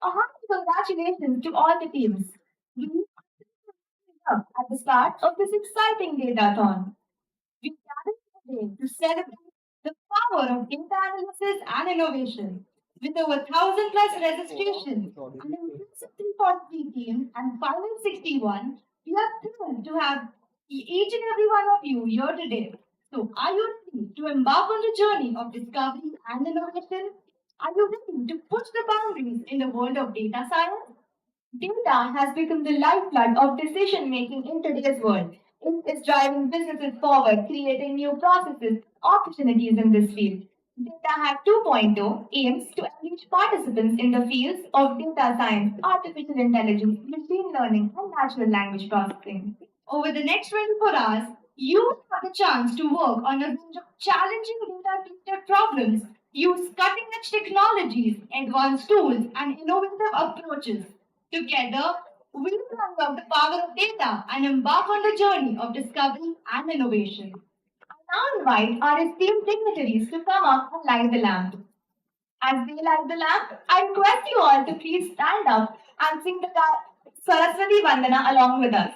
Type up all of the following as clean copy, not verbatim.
A hearty congratulations to all the teams. We are at the start of this exciting datathon. We gathered today to celebrate the power of data analysis and innovation. With over 1,000 plus registrations and an impressive 343 teams and final 61, we are thrilled to have each and every one of you here today. So, are you ready to embark on the journey of discovery and innovation? Are you ready to push the boundaries in the world of data science? Data has become the lifeblood of decision making in today's world. It is driving businesses forward, creating new processes, opportunities in this field. DataHack 2.0 aims to engage participants in the fields of data science, artificial intelligence, machine learning, and natural language processing. Over the next 24 hours, you will have the chance to work on a range of challenging data-related problems, use cutting-edge technologies, advanced tools, and innovative approaches. Together, we will unlock the power of data and embark on the journey of discovery and innovation. I now invite our esteemed dignitaries to come up and light the lamp. As they light the lamp, I request you all to please stand up and sing the Saraswati Vandana along with us.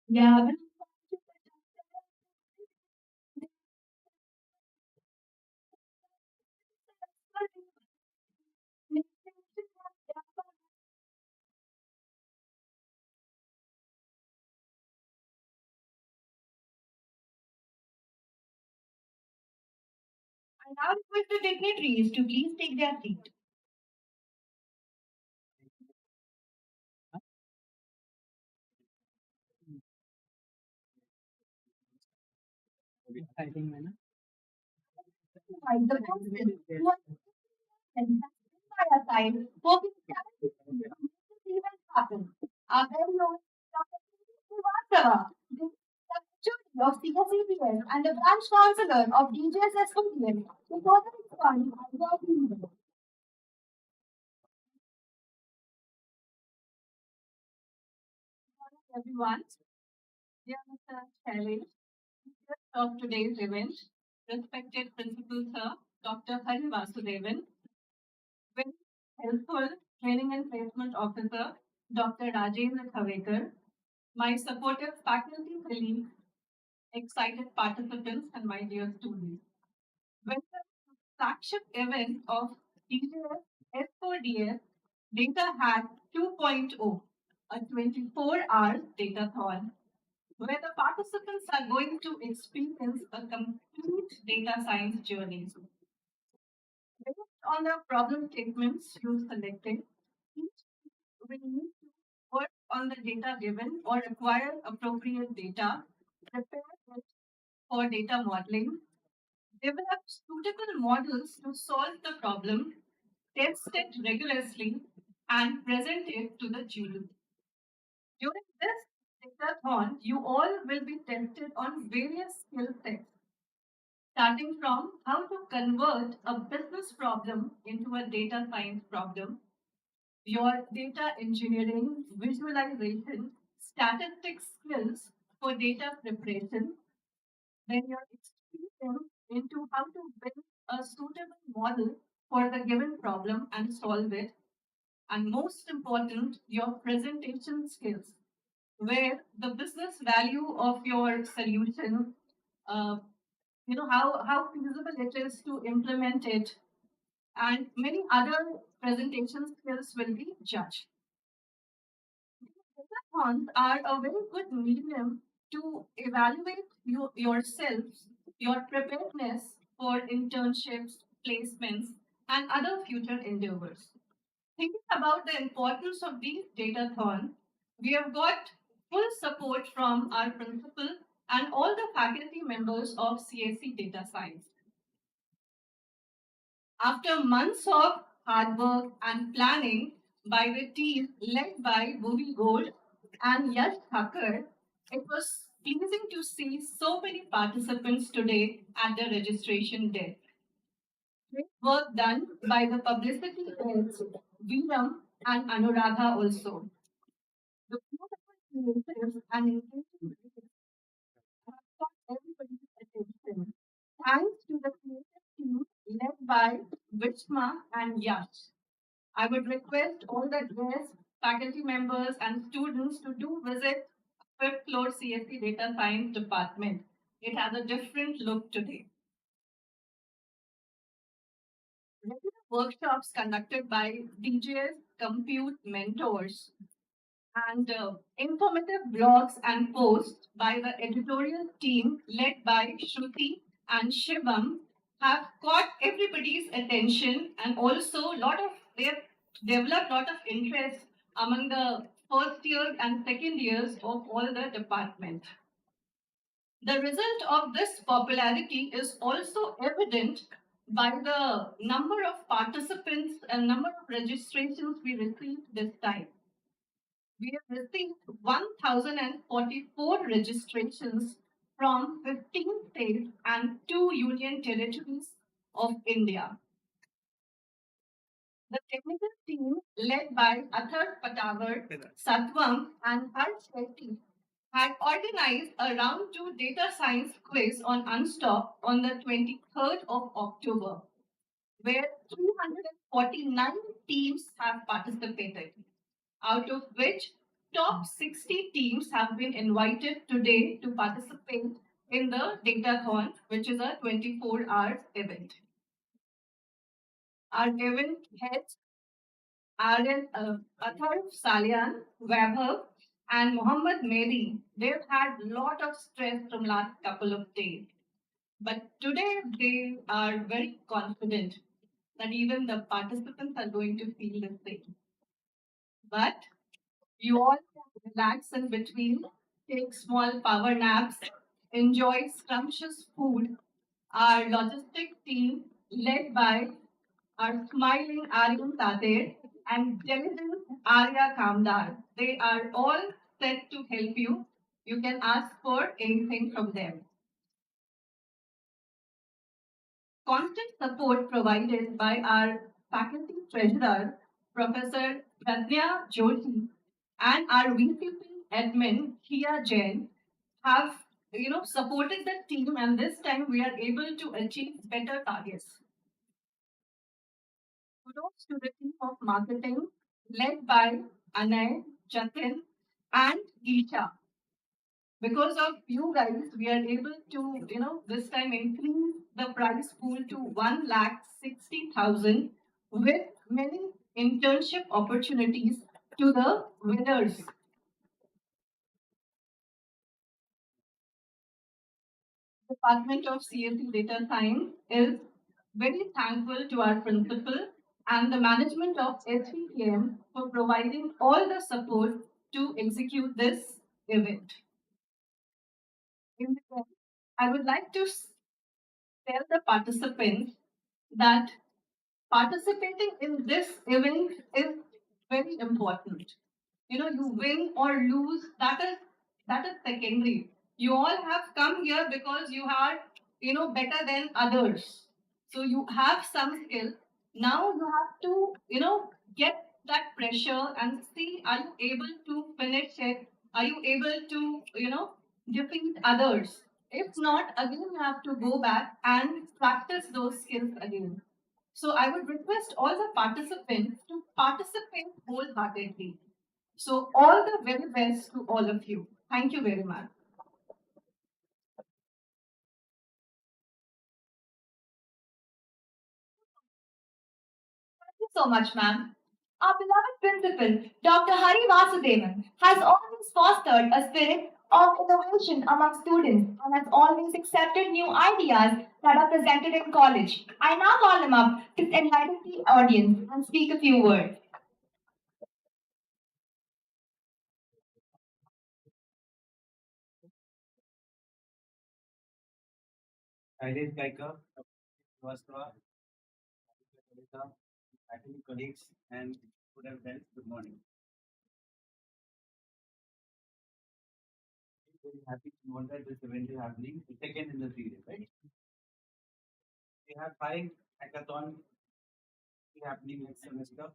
Yeah. I now request the dignitaries to please take their seat. Invite the president who has been by our side, working tirelessly to make this event happen. Our very own Dr. Kriti Srivastava, the Secretary of CSEBS and the branch counselor of DJS SODS, to further expand our work in everyone. Dear Mr. Shailesh, guest of today's event, respected Principal Sir, Dr. Hari Vasudevan, very helpful Training and Placement Officer, Dr. Rajendra Khavekar, my supportive faculty colleagues, excited participants, and my dear students. Welcome to the flagship event of DJS S4DS Data Hack 2.0, a 24-hour datathon where the participants are going to experience a complete data science journey. Based on the problem statements you selected, each will need to work on the data given or acquire appropriate data, prepare it for data modeling, develop suitable models to solve the problem, test it rigorously, and present it to the jury. During this datathon, you all will be tested on various skill sets, starting from how to convert a business problem into a data science problem, your data engineering, visualization, statistics skills for data preparation, then your experience into how to build a suitable model for the given problem and solve it, and most important, your presentation skills, where the business value of your solution, uh, how feasible it is to implement it, and many other presentation skills will be judged. hackathons are a very good medium to evaluate yourselves, your preparedness for internships, placements, and other future endeavors. Thinking about the importance of these datathon, we have got full support from our principal and all the faculty members of CSC Data Science. After months of hard work and planning by the team led by Bhuvi Gold and Yash Thakur, it was pleasing to see so many participants today at the registration desk. Great work done by the publicity heads, Veeram and Anuradha also. The beautiful creatives and engaging videos have caught everybody's attention. Thanks to the creative team led by Vishma and Yash. I would request all the guests, faculty members, and students to do visit fifth floor CSC Data Science Department. It has a different look today. Regular workshops conducted by DJs, compute mentors, and informative blogs and posts by the editorial team led by Shruti and Shivam have caught everybody's attention, and also they have developed lot of interest among the first years and second years of all the department. The result of this popularity is also evident by the number of participants and number of registrations we received this time. We have received 1,044 registrations from 15 states and 2 union territories of India. The technical team led by Athar Patawar, Satwam, and Harsh Shetty had organized a round two data science quiz on Unstop on the 23rd of October, where 349 teams have participated, out of which top 60 teams have been invited today to participate in the Datathon, which is a 24 hours event. Our event heads are Athar Salian, Vaibhav, and Mohammed Mehdi. They've had a lot of stress from last couple of days. But today they are very confident that even the participants are going to feel the same. But you all can relax in between, take small power naps, enjoy scrumptious food. Our logistic team, led by our smiling Aryan Tater and diligent Arya Kamdar, they are all set to help you. You can ask for anything from them. Constant support provided by our faculty treasurer, Professor Pradnya Joshi, and our VCP admin, Kia Jain, have supported the team, and this time we are able to achieve better targets. Kudos to the team of marketing led by Anay, Jatin, and Isha. Because of you guys, we are able to, this time increase the prize pool to 1,60,000 with many internship opportunities to the winners. Department of CSC Data Science is very thankful to our principal and the management of SPTM for providing all the support to execute this event. In the end, I would like to tell the participants that participating in this event is very important. You win or lose, that is secondary. You all have come here because you are better than others. So you have some skill. Now you have to get that pressure and see, are you able to finish it? Are you able to defeat others? If not, again you have to go back and practice those skills again. So I would request all the participants to participate wholeheartedly. So all the very best to all of you. Thank you very much. Thank you so much, ma'am. Our beloved principal, Dr. Hari Vasudevan, has always fostered a spirit of innovation among students and has always accepted new ideas that are presented in college. I now call him up to enlighten the audience and speak a few words. Shailesh Gaikar, Srivastava, faculty colleagues, and student friends, good morning. Very happy to know that this event is happening, the second in the series, right? We have five hackathons happening next semester.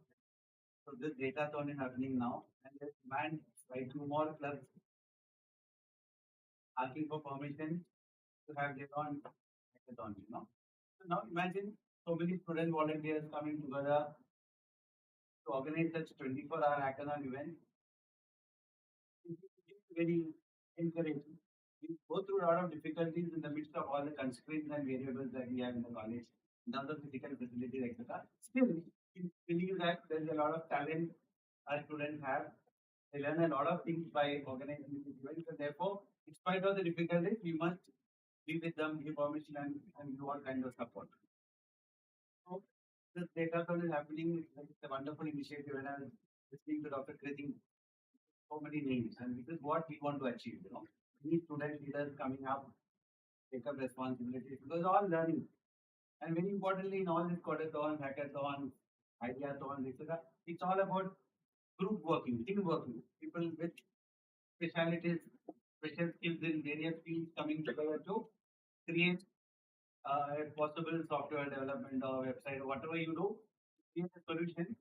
So this datathon is happening now, and there's demand by two more clubs asking for permission to have their own hackathon, you know. So now imagine so many student volunteers coming together to organize such 24-hour hackathon event. It's very encouraging. We go through a lot of difficulties in the midst of all the constraints and variables that we have in the college, in terms of physical facilities, etc. Still, we believe that there's a lot of talent our students have. They learn a lot of things by organizing these events, and therefore, in spite of the difficulties, we must be with them, give permission, and give all kinds of support. So, this datathon is happening. It's a wonderful initiative, and I was listening to Dr. Kriti so many names, and this is what we want to achieve. You know, we need student leaders coming up, take up responsibilities because all learning, and very importantly, in all this quarterthon, hackathon, ideathon, etc., it's all about group working, team working, people with specialities, special skills in various fields coming together to create a possible software development or website or whatever you do, create a solution.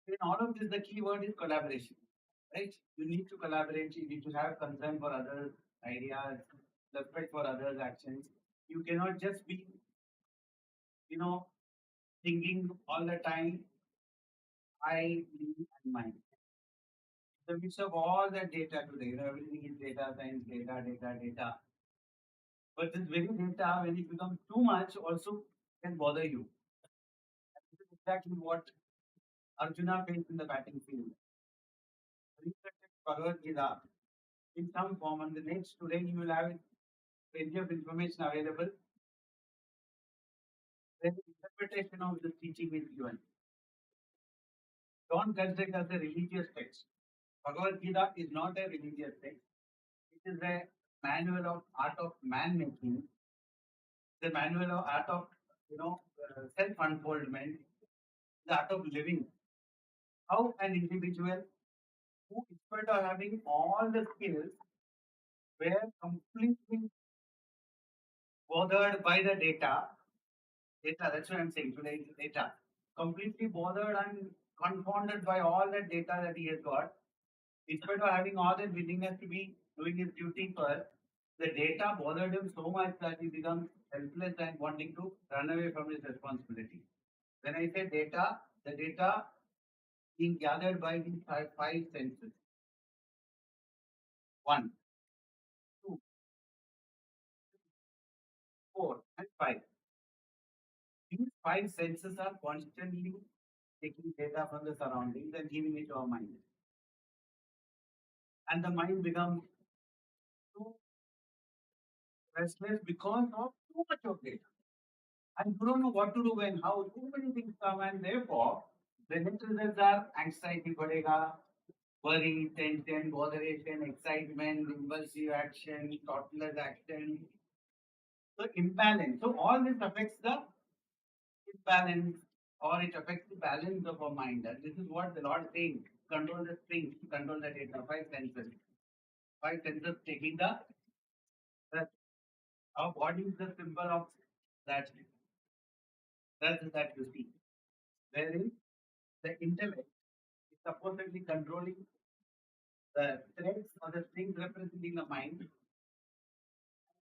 In all of this, the key word is collaboration, right? You need to collaborate. You need to have concern for others' ideas, respect for others' actions. You cannot just be, you know, thinking all the time, I, me, and mine. The mix of all that data today, you know, everything is data science, data. But this very data, when it becomes too much, also can bother you. This is exactly what Arjuna faced in the battlefield. Research Bhagavad Gita in some form, and the next today you will have plenty of information available. Then the interpretation of the teaching is given. Don't consider it as a religious text. Bhagavad Gita is not a religious text. It is a manual of art of man making, the manual of art of self unfoldment, the art of living. How an individual who, in spite of having all the skills, were completely bothered by the data. That's what I'm saying today. Data, completely bothered and confounded by all the data that he has got. In spite of having all that willingness to be doing his duty first, the data bothered him so much that he becomes helpless and wanting to run away from his responsibility. When I say data, the data being gathered by these five senses: one, two, four, and five. These five senses are constantly taking data from the surroundings and giving it to our mind. And the mind becomes too restless because of too much of data. And you don't know what to do when, how, too many things come, and therefore, the net results are anxiety, badega, worry, tension, botheration, excitement, impulsive action, thoughtless action. So, imbalance. So, all this affects the imbalance or it affects the balance of our mind. And this is what the Lord is saying: control the strings, control the data, five senses. Five senses taking the our body is the symbol of that that you see. Wherein the intellect is supposedly controlling the threads or the strings representing the mind,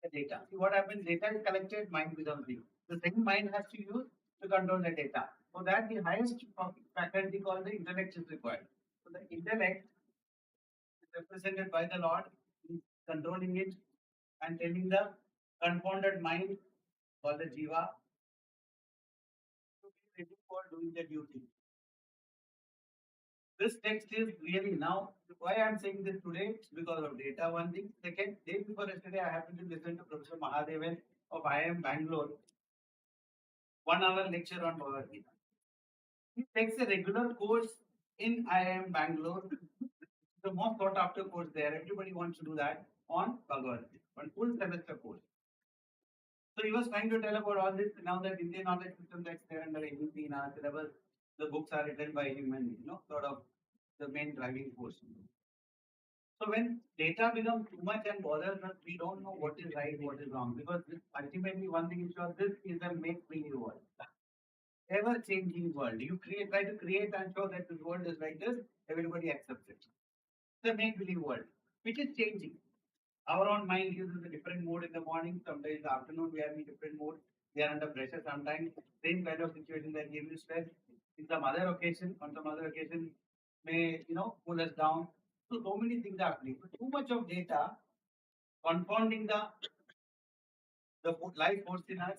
the data. See what happens, data is collected, mind becomes zero. The same mind has to use to control the data. For that, the highest faculty called the intellect is required. So the intellect is represented by the Lord, is controlling it and telling the confounded mind called the jiva to be ready for doing the duty. This text is really now why I'm saying this today is because of data. One thing. Second, day before yesterday, I happened to listen to Professor Mahadevan of IIM Bangalore 1 hour lecture on Bhagavad Gita. He takes a regular course in IIM Bangalore, the most sought after course there. Everybody wants to do that on Bhagavad Gita, one full semester course. So he was trying to tell about all this. Now that Indian knowledge system that's there under AUP in our syllabus, the books are written by human, sort of the main driving force. So when data becomes too much and bothers us, we don't know what is right, what is wrong. Because ultimately, one thing is sure, this is a make-believe world, ever-changing world. You try to create and show that this world is like this, everybody accepts it. It's a make-believe world, which is changing. Our own mind uses a different mode in the morning. Sometimes in the afternoon we are in a different mode. We are under pressure sometimes. Same kind of situation that gives you stress. In some other occasion, on some other occasion, may pull us down. So many things are happening. But too much of data confounding the life force in us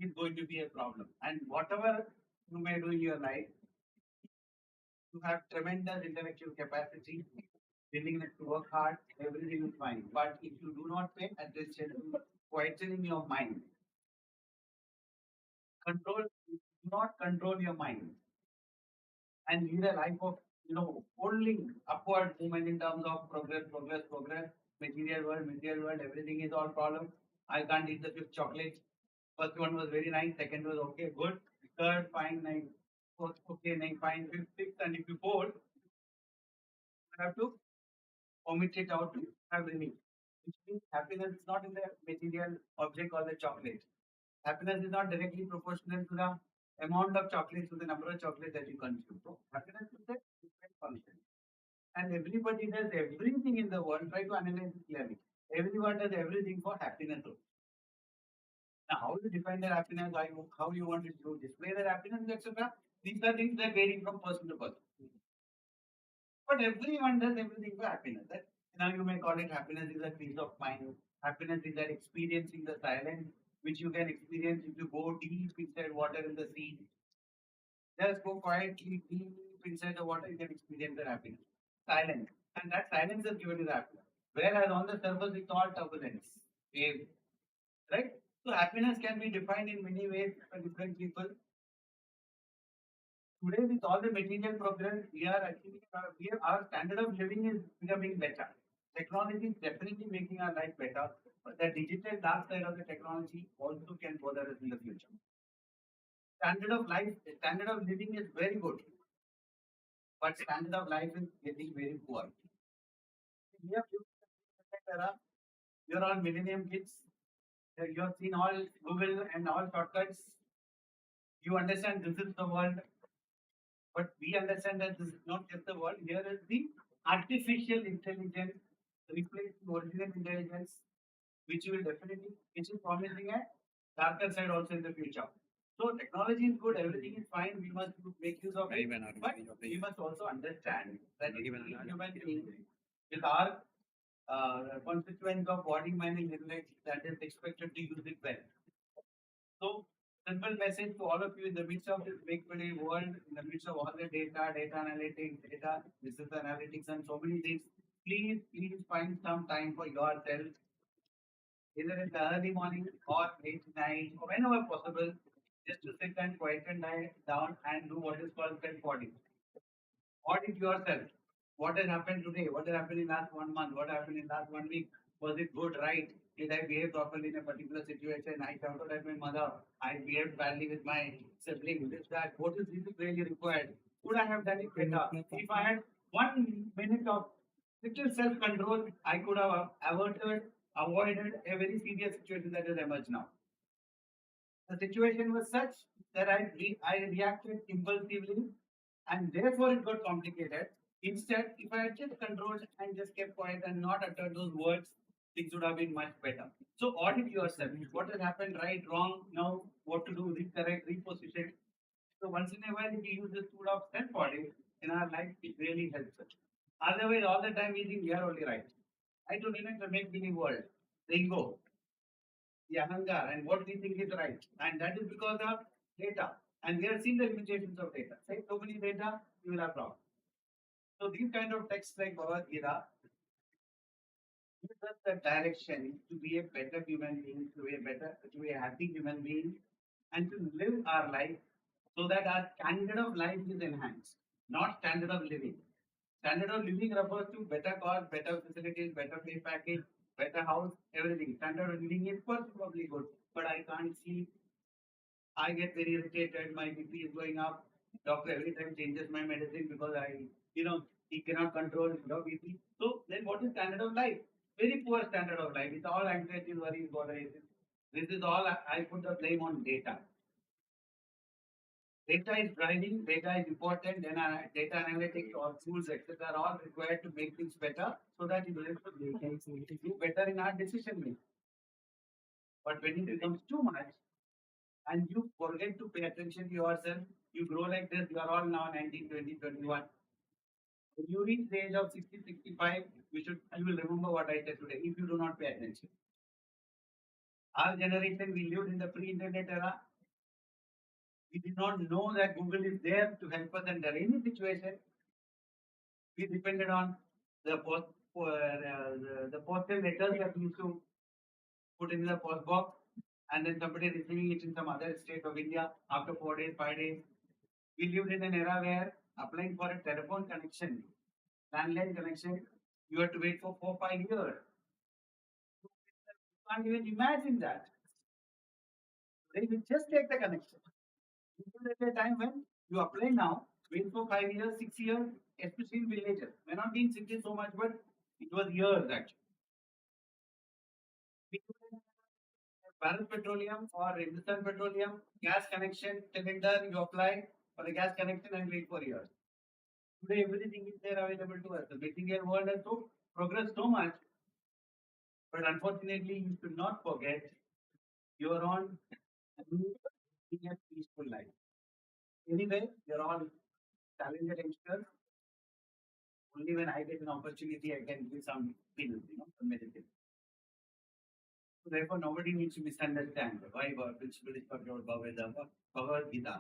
is going to be a problem. And whatever you may do in your life, you have tremendous intellectual capacity, willingness to work hard, everything is fine. But if you do not pay attention to quietening your mind, do not control your mind and lead a life of only upward movement in terms of progress, material world, everything is all problem. I can't eat the fifth chocolate. First one was very nice, second was okay, good, third fine, nice, fourth okay, nice, fine, fifth, sixth, and if you fold, you have to omit it out to have relief. Which means happiness is not in the material object or the chocolate. Happiness is not directly proportional to the amount of chocolates to the number of chocolates that you consume. So happiness is a different function. And everybody does everything in the world. Try to analyze it clearly. Everyone does everything for happiness. Now, how you define their happiness, how you want it to display their happiness, etc. These are things that vary from person to person. But everyone does everything for happiness. That now you may call it happiness is a peace of mind. Happiness is that experiencing the silence which you can experience if you go deep inside water in the sea. Just go quietly deep inside the water, you can experience the happiness. Silence. And that silence is given you the happiness. Whereas on the surface it's all turbulence. Wave. Right? So happiness can be defined in many ways for different people. Today, with all the material progress, we are actually our standard of living is becoming better. Technology is definitely making our life better, but the digital dark side of the technology also can bother us in the future. Standard of living is very good, but standard of life is getting very poor. We have lived in a different era. You're all millennium kids. You have seen all Google and all shortcuts. You understand this is the world. But we understand that this is not just the world. Here is the artificial intelligence replacing original intelligence, which which is promising a darker side also in the future. So technology is good, everything is fine. We must make use of it, but we must also understand that human being with our constituents of body, mind, and intellect that is expected to use it well. So, simple message to all of you in the midst of this make believe world, in the midst of all the data analytics, data business analytics, and so many things. Please find some time for yourself, either in the early morning or late night, or whenever possible, just to sit and quieten down and do what is called self-audit. Audit yourself. What has happened today? What has happened in last 1 month? What happened in last 1 week? Was it good, right? Did I behave properly in a particular situation? I shouted at my mother. I behaved badly with my sibling. This, that. What is really required? Could I have done it better? If I had 1 minute of little self-control, I could have avoided a very serious situation that has emerged now. The situation was such that I reacted impulsively and therefore it got complicated. Instead, if I had just controlled and just kept quiet and not uttered those words, things would have been much better. So audit yourself. What has happened, right, wrong, now what to do, recorrect, reposition. So once in a while, if we use this tool of self-audit in our life, it really helps us. Otherwise, all the time we think we are only right. I don't even the make-believe world, the ego, the ahankar, and what we think is right. And that is because of data. And we have seen the limitations of data. Say so many data, you will have problem. So these kind of texts like Bhagavad Gita gives us the direction to be a better human being, to be a happy human being, and to live our life so that our standard of life is enhanced, not standard of living. Standard of living refers to better cars, better facilities, better pay package, better house, everything. Standard of living is probably good, but I can't see. I get very irritated. My BP is going up. Doctor every time changes my medicine because he cannot control BP. So then what is standard of life? Very poor standard of life. It's all anxiety, worries, bothers. This is all I put the blame on data. Data is driving, data is important, then data analytics or tools, etc., are all required to make things better so that it will do better in our decision making. But when it becomes too much, and you forget to pay attention to yourself, you grow like this, you are all now 19, 20, 21. When you reach the age of 60, 65, you will remember what I said today if you do not pay attention. Our generation, we lived in the pre-internet era. We did not know that Google is there to help us under any situation. We depended on the postal letters that we used to put in the post box, and then somebody receiving it in some other state of India after 4 days, 5 days. We lived in an era where applying for a telephone connection, landline connection, you have to wait for 4, 5 years. You can't even imagine that. Today, you just take the connection. You live at a time when you apply now, wait for 5 years, 6 years, especially in villages. May not be in cities so much, but it was years actually. We lived in Bharat Petroleum or Hindustan Petroleum gas connection cylinder, you apply for the gas connection and wait for years. Today, everything is there available to us. The material world has so progressed so much, but unfortunately, you should not forget you are on living a peaceful life. Anyway, you're all talented youngsters. Only when I get an opportunity, I can give some pills, some medicine. So therefore, nobody needs to misunderstand why our principle is talking about Bhagavad Gita.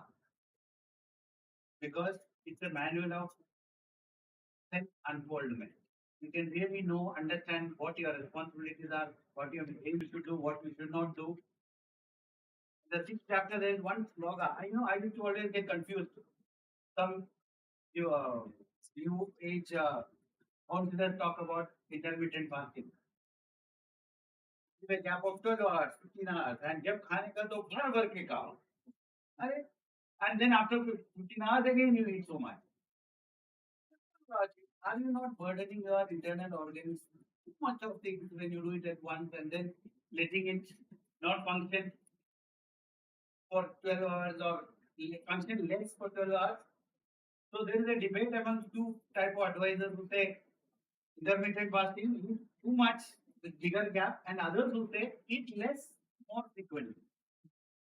Because it's a manual of self unfoldment. You can really know, understand what your responsibilities are, what you should do, what you should not do. In the sixth chapter, there is one sloga. I know I used to always get confused. Some new age counselors talk about intermittent fasting. Give a gap of 12 hours, 15 hours, and जब खाने का तो भर के खाओ. अरे, and then after 15 hours again you eat so much. Are you not burdening your internal organs too much of things when you do it at once and then letting it not function for 12 hours or function less for 12 hours? So there is a debate among two type of advisors who say intermittent fasting is too much with bigger gap, and others who say eat less more frequently.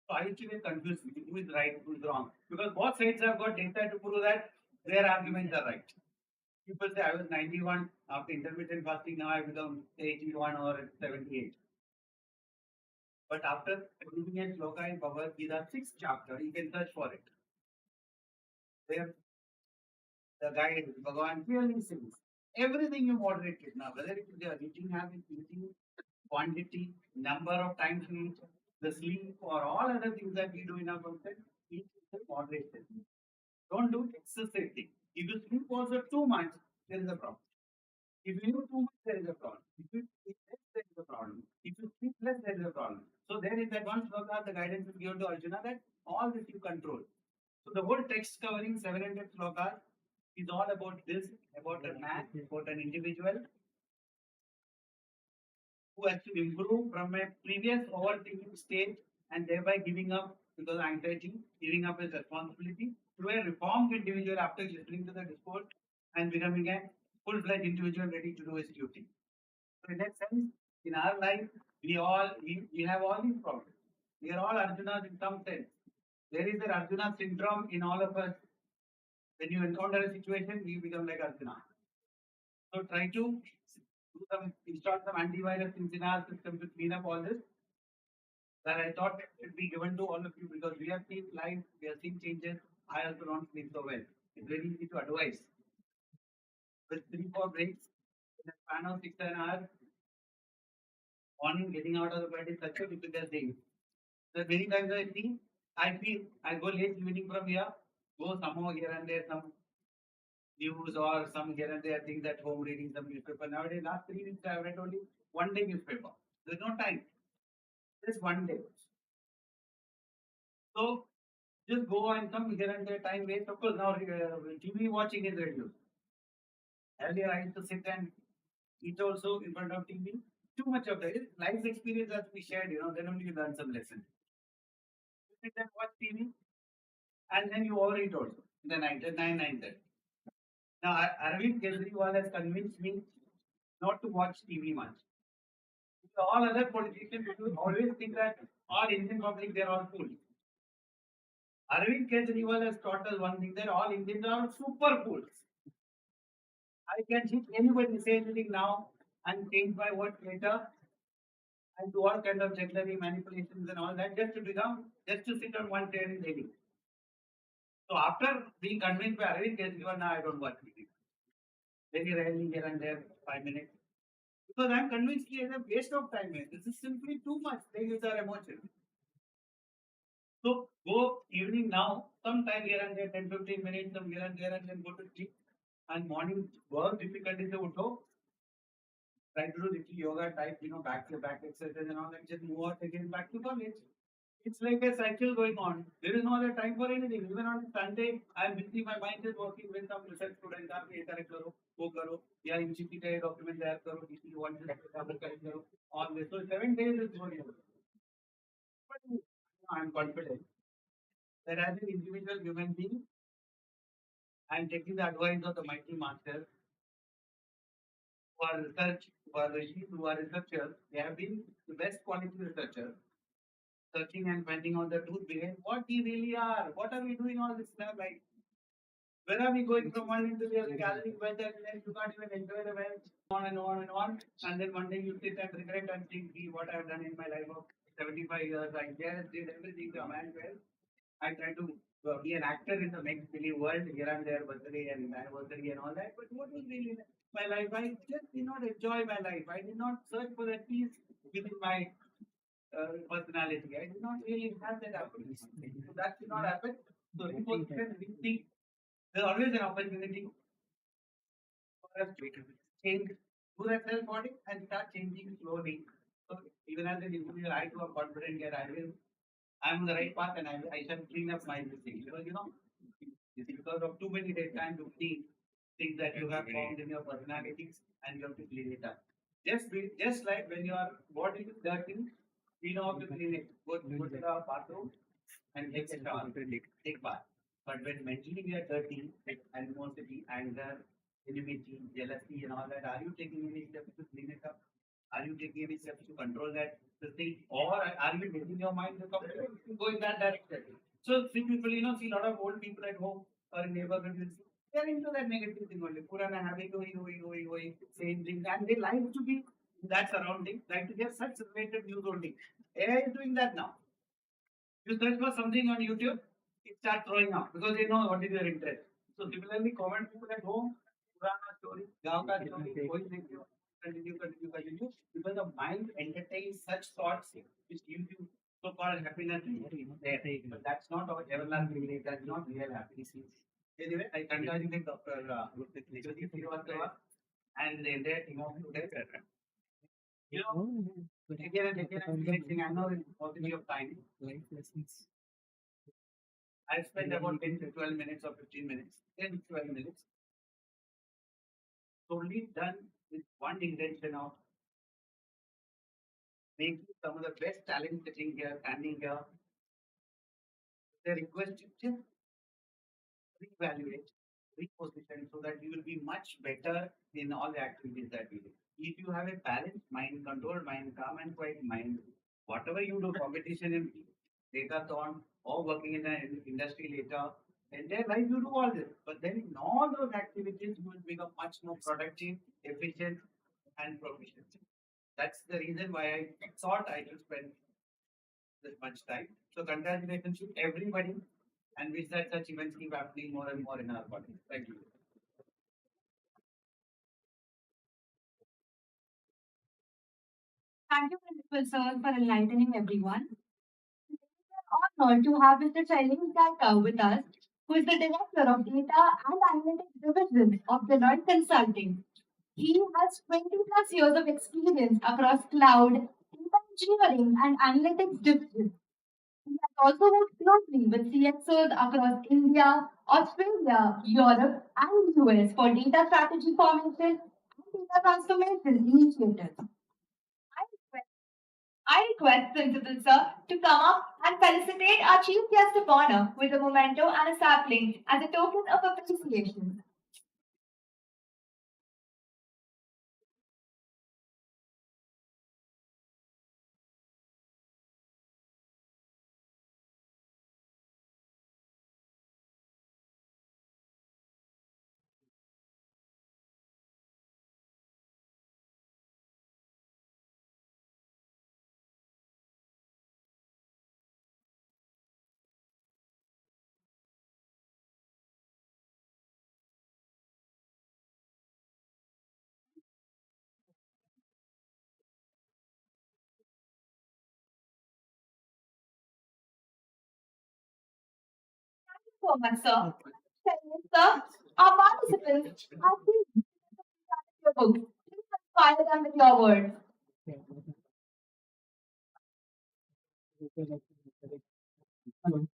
So I used to get confused with who is right, who is wrong, because both sides have got data to prove that their arguments are right. People say I was 91 after intermittent fasting, now I become 81 or 78. But after reading a sloka in Bhagavad Gita, 6th chapter, you can search for it. There, the guide, Bhagavan clearly says, everything you moderate it now, whether it is your eating habit, eating quantity, number of times we eat, the sleep, or all other things that we do in our concept, eat with moderation. Don't do excessive thing. If you sleep also too much, there is a problem. If you eat too much, there is a problem. If you eat less, there is a problem. If you sleep less, there is a problem. So there is that one sloka, the guidance is given to Arjuna that all this you control. So the whole text covering 700 slokas is all about this, about a man, about an individual who has to improve from a previous overthinking state and thereby giving up because of anxiety, giving up his responsibility to a reformed individual after listening to the discourse and becoming a full-fledged individual ready to do his duty. So in that sense, in our life, we have all these problems. We are all Arjunas in some sense. There is an Arjuna syndrome in all of us. When you encounter a situation, we become like Arjuna. So try to install some antivirus things in our system to clean up all this. That I thought should be given to all of you because we have seen life, we have seen changes. I also don't sleep so well. It's very easy to advise. with 3-4 breaks in a span of 6 hours. Morning getting out of the bed is such a difficult thing. So many times I feel I go late evening from here, go somehow here and there, some news or some here and there things at home, reading some newspaper. Nowadays, last 3 weeks I have read only one day newspaper. There's no time. Just one day. So just go and come here and there, time waste. Of course, now TV watching is reduced. Earlier, I used to sit and eat also in front of TV. Too much of that. Life's experience has to be shared, then only you learn some lesson. You sit and watch TV, and then you overeat also in the night, at 9, 9:30. Now, Arvind Kejriwal has convinced me not to watch TV much. All other politicians always think that all Indian public, they're all fools. Arvind Kejriwal has taught us one thing, that all Indians are super fools. I can hit anybody say anything now and change my words later and do all kind of jugglery, manipulations and all that just to sit on one chair in Delhi. So after being convinced by Arvind Kejriwal, now I don't watch TV. Very rarely here and there, 5 minutes. Because I'm convinced it's a waste of time. This is simply too much. They use our emotions. So go evening now, sometime here and there, 10, 15 minutes, some here and there, and then go to sleep. And morning work difficulties of utho. Try to do little yoga type, back to back exercise and all that. Just move out again back to college. It's like a cycle going on. There is no other time for anything. Even on Sunday, I'm busy. My mind is working with some research students. आप ये correct करो, वो करो, या MCP का document तैयार करो, किसी one correct करो. All this. So 7 days is going on. But I'm confident that as an individual human being, I'm taking the advice of the mighty masters who are rishis, who are researchers. They have been the best quality researchers, searching and finding out the truth behind what we really are. What are we doing all this time? Like, where are we going from one into the other, gathering wealth, and then you can't even enjoy the wealth, on and on and on. And then one day you sit and regret and think, "Gee, what I've done in my life of 75 years, I just did everything to amass wealth. I try to be an actor in the make believe world, here and there, birthday and anniversary and all that. But what was really my life? I just did not enjoy my life. I did not search for that peace within my personality. I did not really have that happiness. So that did not happen. So reposition, rethink. There's always an opportunity for us to change, do that self body and start changing slowly. So even as an individual, I too am confident that I'm on the right path and I shall clean up my thing. Because it's because of too many days time to see things that you have found in your personalities and you have to clean it up. Just like when your body is dirty, you know how to clean it. Go to the bathroom and take a shower, take bath. But when mentally we are dirty, like animosity, anger, enmity, jealousy, and all that, are you taking any steps to clean it up? Are you taking any steps to control that the thing, or are you letting your mind go in that direction? So, see people, see a lot of old people at home or in neighborhoods, they're into that negative thing only. Purana having going, same thing, and they like to be in that surrounding, like to get such related news only. AI is doing that now. You search for something on YouTube, it starts throwing up because they know what is your interest. So similarly, common people at home, Purana story, Gaon ka story, koi dekhiyo, continue. Because the mind entertains such thoughts which give you so-called happiness there. But that's not our everlasting state. That's not real happiness. Anyway, I congratulate Dr. Kriti Srivastava and the entire team of students. Again and again, I'm realizing I know it's paucity of time. I spent about 10 to 12 minutes or 15 minutes, 10 to 12 minutes, solely done with one intention of making some of the best talent sitting here, standing here. They request you just reevaluate, reposition so that you will be much better in all the activities that we do. If you have a balanced mind, controlled mind, calm and quiet mind, whatever you do, competition in data thon or working in an industry later, entire life you do all this. But then in all those activities, you will become much more productive, efficient, and proficient. That's the reason why I thought I should spend this much time. So congratulations to everybody and wish that such events keep happening more and more in our body. Thank you. Thank you, Principal Sir, for enlightening everyone. We are honored to have Mr. Shailesh Gaikar with us, who is the Director of Data and Analytics Division of Deloitte Consulting. He has 20 plus years of experience across cloud, data engineering, and analytics divisions. He has also worked closely with CXOs across India, Australia, Europe, and US for data strategy formation and data transformation initiatives. I request, I request Principal Sir to come up and felicitate our Chief Guest of Honor with a memento and a sapling as a token of appreciation. So much, sir. Sir, our participants have been your books. Please inspire them with your words. Hello.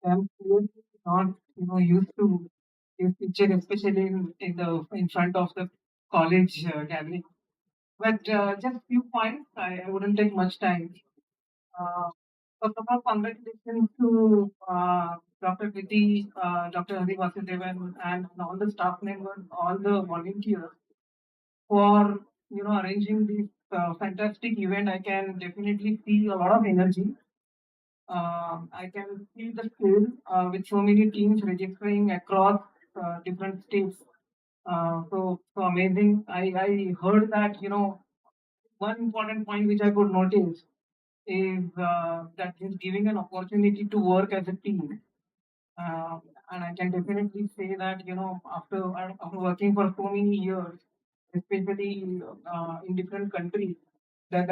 I'm clearly not, used to this picture, especially in front of the college gathering. But just few points. I wouldn't take much time. Uh, First of all, congratulations to Dr. Kriti, Dr. Hari Vasudevan, and all the staff members, all the volunteers for arranging this fantastic event. I can definitely see a lot of energy. I can see the scale with so many teams registering across different states. So amazing. I heard that one important point which I could notice is that is giving an opportunity to work as a team. Uh, and I can definitely say that after working for so many years, especially in different countries, that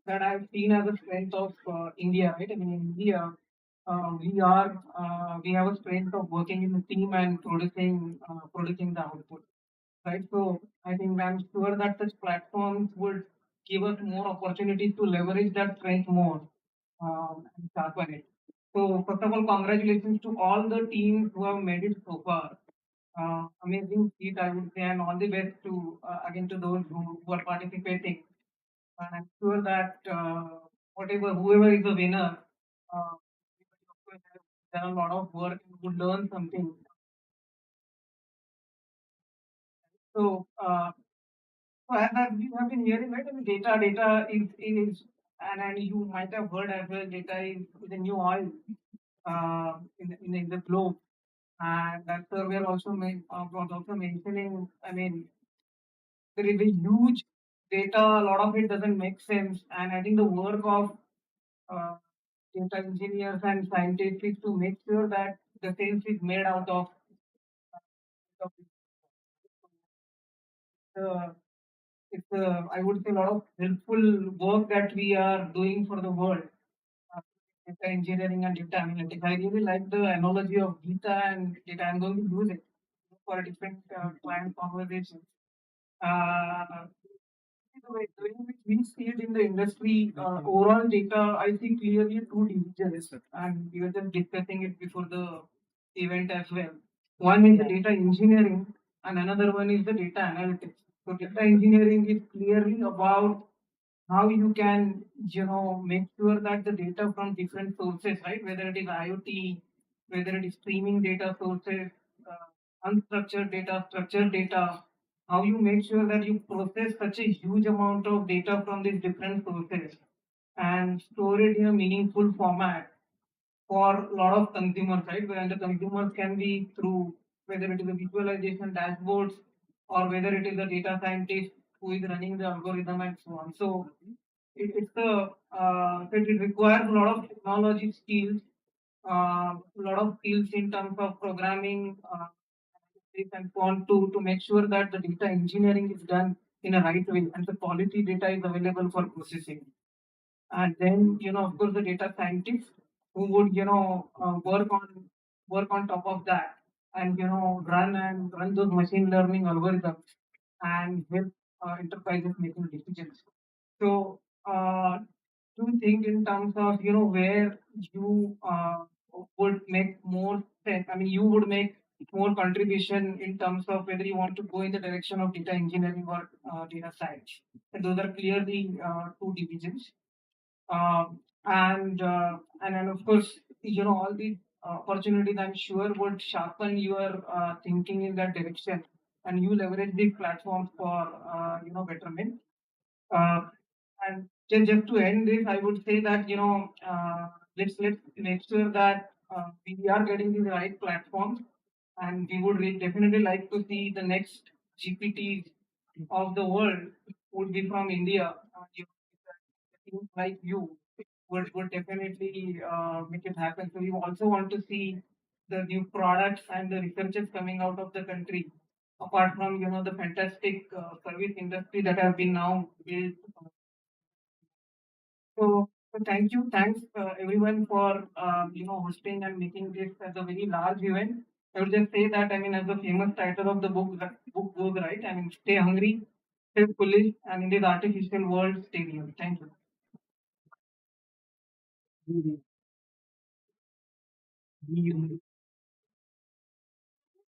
I've seen as a strength of India, right? I mean, in India, we have a strength of working in a team and producing the output, right? So I think I'm sure that such platforms would give us more opportunities to leverage that strength more and sharpen it. So first of all, congratulations to all the teams who have made it so far. Amazing feat, I would say, and all the best to again to those who are participating. And I'm sure that whoever is the winner, everybody of course has done a lot of work and would learn something. So so as you have been hearing, right? I mean, data is and you might have heard as well, data is a new oil in the globe. And that survey was also mentioning, I mean, there is a huge data, a lot of it doesn't make sense. And I think the work of uh, data engineers and scientists is to make sure that the sense is made out of uh, I would say, a lot of helpful work that we are doing for the world. Uh, Data engineering and data analytics. I really like the analogy of data and data. I'm going to use it for a different client conversation. Uh, the way which we see it in the industry, overall data, I see clearly two divisions, and we were just discussing it before the event as well. One is the data engineering, and another one is the data analytics. So, data engineering is clearly about how you can make sure that the data from different sources, right, whether it is IoT, whether it is streaming data sources, unstructured data, structured data, how you make sure that you process such a huge amount of data from these different sources and store it in a meaningful format for a lot of consumers, right? Where the consumers can be through whether it is a visualization dashboards or whether it is a data scientist who is running the algorithm and so on. So it requires a lot of technology skills, a lot of skills in terms of programming, and so on to make sure that the data engineering is done in a right way, and the quality data is available for processing. And then, of course, the data scientists who would, work on top of that, and run those machine learning algorithms and help enterprises making decisions. So, do you think in terms of where you would make more sense? I mean, you would make more contribution in terms of whether you want to go in the direction of data engineering or data science. And those are clearly two divisions. And then of course, all the opportunities I'm sure would sharpen your thinking in that direction, and you leverage these platforms for betterment. uh, and just to end this, I would say that let's make sure that we are getting the right platforms, and we would definitely like to see the next GPTs of the world would be from India. Teams like you would definitely make it happen. So we also want to see the new products and the researchers coming out of the country, apart from the fantastic service industry that have been now built. So thank you, thanks everyone for hosting and making this as a very large event. I would just say that, I mean, as the famous title of the book goes, right? I mean, stay hungry, stay foolish, and in this artificial world, stay real. Thank you.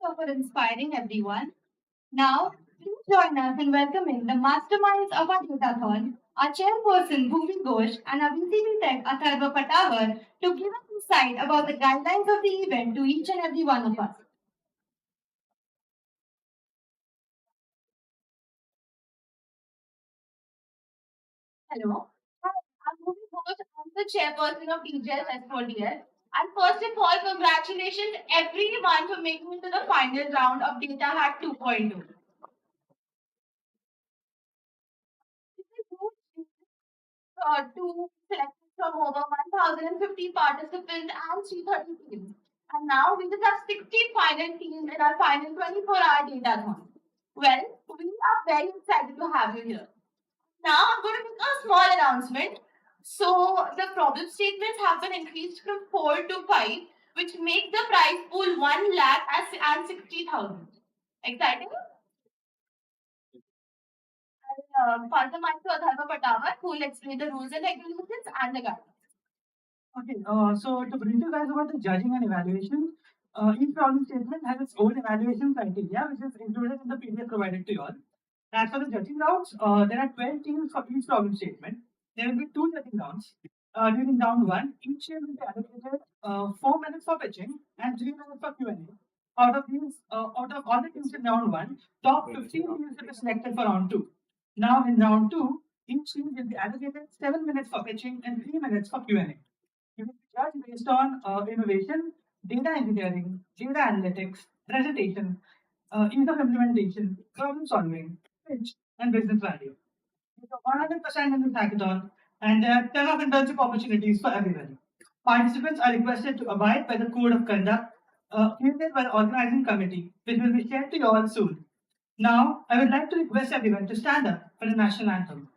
So for inspiring everyone. Now, please join us in welcoming the masterminds of our Datathon, our chairperson Bhumi Ghosh and our VCB Tech Atharva Patawar to give us insight about the guidelines of the event to each and every one of us. Hello. Hi, I'm Bhumi Ghosh. I'm the chairperson of DJS S4DS. And first of all, congratulations everyone for making it to the final round of DataHack 2.0. To selected from over 1,050 participants and 330 teams. And now we just have 60 final teams in our final 24-hour datathon. Well, we are very excited to have you here. Now I'm going to make a small announcement. So the problem statements have been increased from 4 to 5, which make the prize pool 1 lakh and 60,000. Exciting? Pass the mic to Adharva Patawar, who will explain the rules and regulations and the guidelines. Okay, so to brief you guys about the judging and evaluation, each problem statement has its own evaluation criteria, which is included in the PDF provided to you all. As for the judging rounds, there are 12 teams for each problem statement. There will be two judging rounds. During round one, each team will be allocated 4 minutes for pitching and 3 minutes for Q&A. Out of all the teams in round one, top 15 teams will be selected for round two. Now in round two, each team will be allocated 7 minutes for pitching and 3 minutes for Q&A. You will be judged based on innovation, data engineering, data analytics, presentation, ease of implementation, problem solving, pitch, and business value. You got 100% in this hackathon, and there are 10 of internship opportunities for everyone. Participants are requested to abide by the code of conduct created by the organizing committee, which will be shared to you all soon. Now, I would like to request everyone to stand up for the national anthem.